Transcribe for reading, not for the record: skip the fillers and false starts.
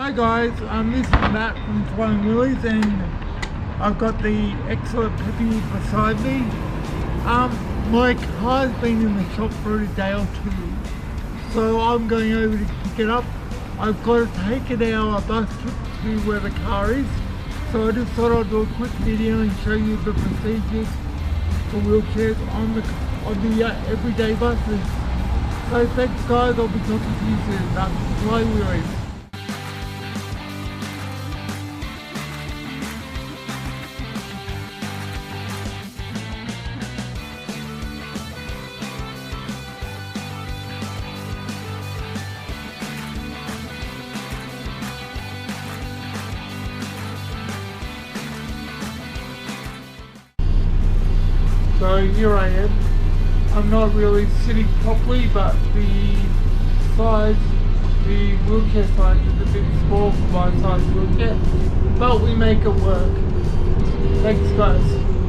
Hi guys, this is Matt from Flying Wheelies, and I've got the excellent Peppi beside me. My car's been in the shop for a day or two, so I'm going over to pick it up. I've got to take it our bus trip to where the car is, so I just thought I'd do a quick video and show you the procedures for wheelchairs on the everyday buses. So thanks guys, I'll be talking to you soon. That's Flying Wheelies. So here I am. I'm not really sitting properly, but the wheelchair size is a bit small for my size wheelchair. But we make it work. Thanks guys.